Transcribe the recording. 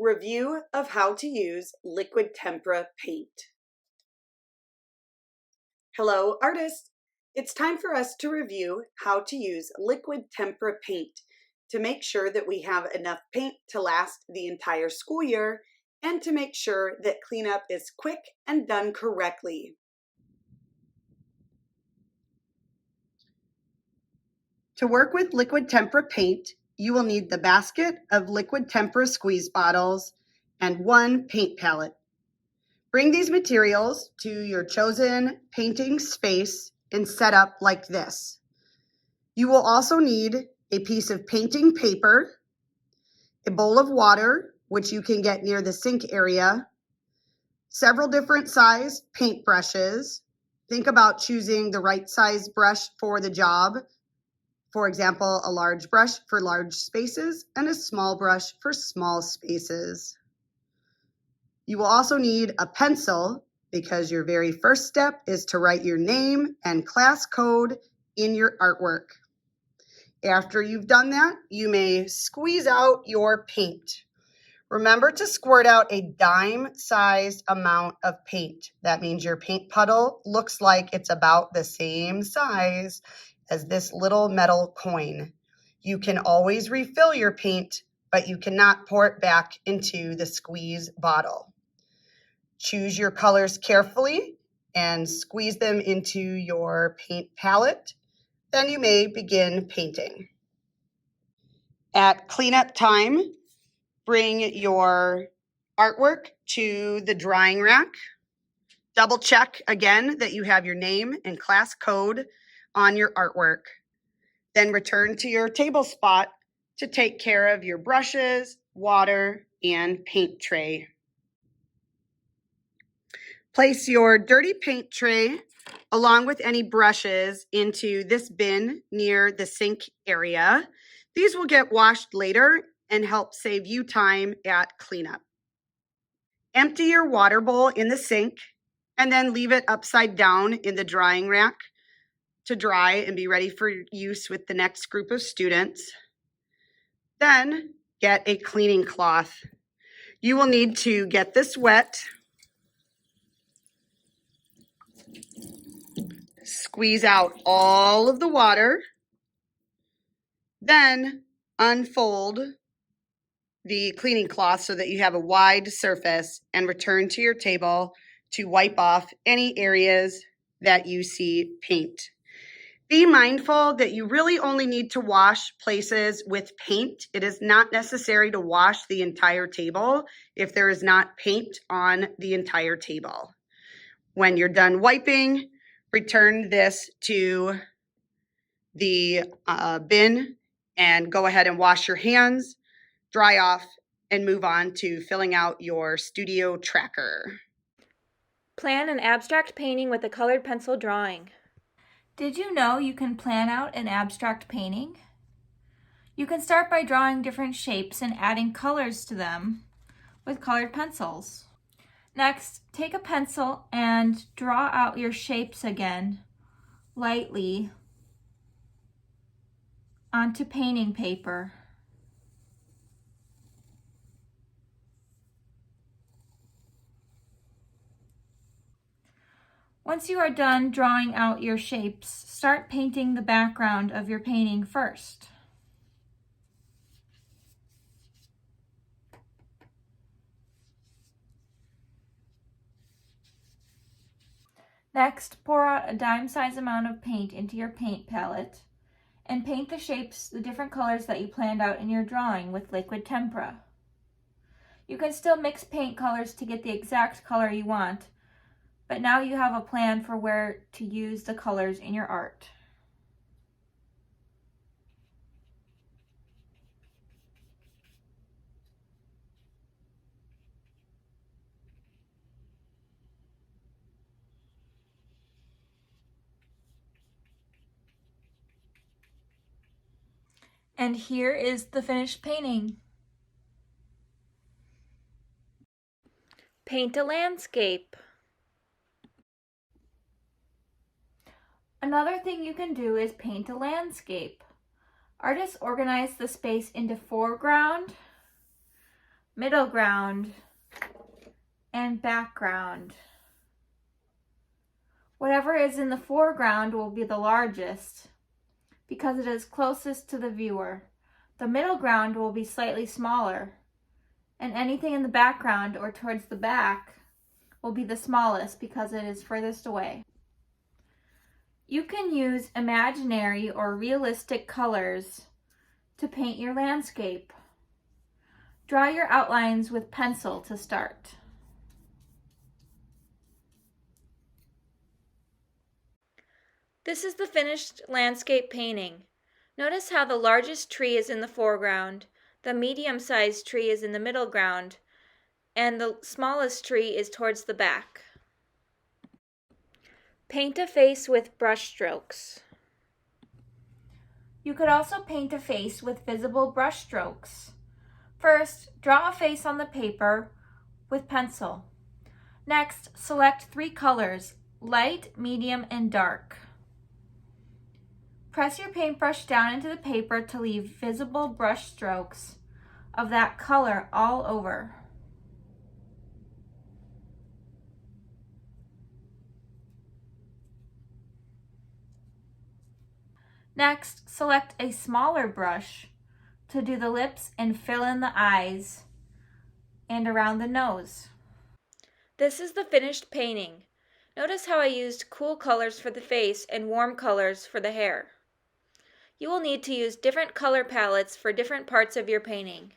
Review of how to use liquid tempera paint. Hello artists! It's time for us to review how to use liquid tempera paint to make sure that we have enough paint to last the entire school year and to make sure that cleanup is quick and done correctly. To work with liquid tempera paint, you will need the basket of liquid tempera squeeze bottles and one paint palette. Bring these materials to your chosen painting space and set up like this. You will also need a piece of painting paper, a bowl of water, which you can get near the sink area, several different size paint brushes. Think about choosing the right size brush for the job. For example, a large brush for large spaces and a small brush for small spaces. You will also need a pencil because your very first step is to write your name and class code in your artwork. After you've done that, you may squeeze out your paint. Remember to squirt out a dime-sized amount of paint. That means your paint puddle looks like it's about the same size as this little metal coin. You can always refill your paint, but you cannot pour it back into the squeeze bottle. Choose your colors carefully and squeeze them into your paint palette. Then you may begin painting. At cleanup time, bring your artwork to the drying rack. Double check again that you have your name and class code on your artwork. Then return to your table spot to take care of your brushes, water, and paint tray. Place your dirty paint tray along with any brushes into this bin near the sink area. These will get washed later and help save you time at cleanup. Empty your water bowl in the sink and then leave it upside down in the drying rack to dry and be ready for use with the next group of students. Then get a cleaning cloth. You will need to get this wet. Squeeze out all of the water. Then unfold the cleaning cloth so that you have a wide surface and return to your table to wipe off any areas that you see paint. Be mindful that you really only need to wash places with paint. It is not necessary to wash the entire table if there is not paint on the entire table. When you're done wiping, return this to the bin and go ahead and wash your hands, dry off, and move on to filling out your studio tracker. Plan an abstract painting with a colored pencil drawing. Did you know you can plan out an abstract painting? You can start by drawing different shapes and adding colors to them with colored pencils. Next, take a pencil and draw out your shapes again, lightly, onto painting paper. Once you are done drawing out your shapes, start painting the background of your painting first. Next, pour out a dime-sized amount of paint into your paint palette and paint the shapes, the different colors that you planned out in your drawing with liquid tempera. You can still mix paint colors to get the exact color you want, but now you have a plan for where to use the colors in your art. And here is the finished painting. Paint a landscape. Another thing you can do is paint a landscape. Artists organize the space into foreground, middle ground, and background. Whatever is in the foreground will be the largest because it is closest to the viewer. The middle ground will be slightly smaller, and anything in the background or towards the back will be the smallest because it is furthest away. You can use imaginary or realistic colors to paint your landscape. Draw your outlines with pencil to start. This is the finished landscape painting. Notice how the largest tree is in the foreground, the medium-sized tree is in the middle ground, and the smallest tree is towards the back. Paint a face with brush strokes. You could also paint a face with visible brush strokes. First, draw a face on the paper with pencil. Next, select 3 colors, light, medium, and dark. Press your paintbrush down into the paper to leave visible brush strokes of that color all over. Next, select a smaller brush to do the lips and fill in the eyes and around the nose. This is the finished painting. Notice how I used cool colors for the face and warm colors for the hair. You will need to use different color palettes for different parts of your painting.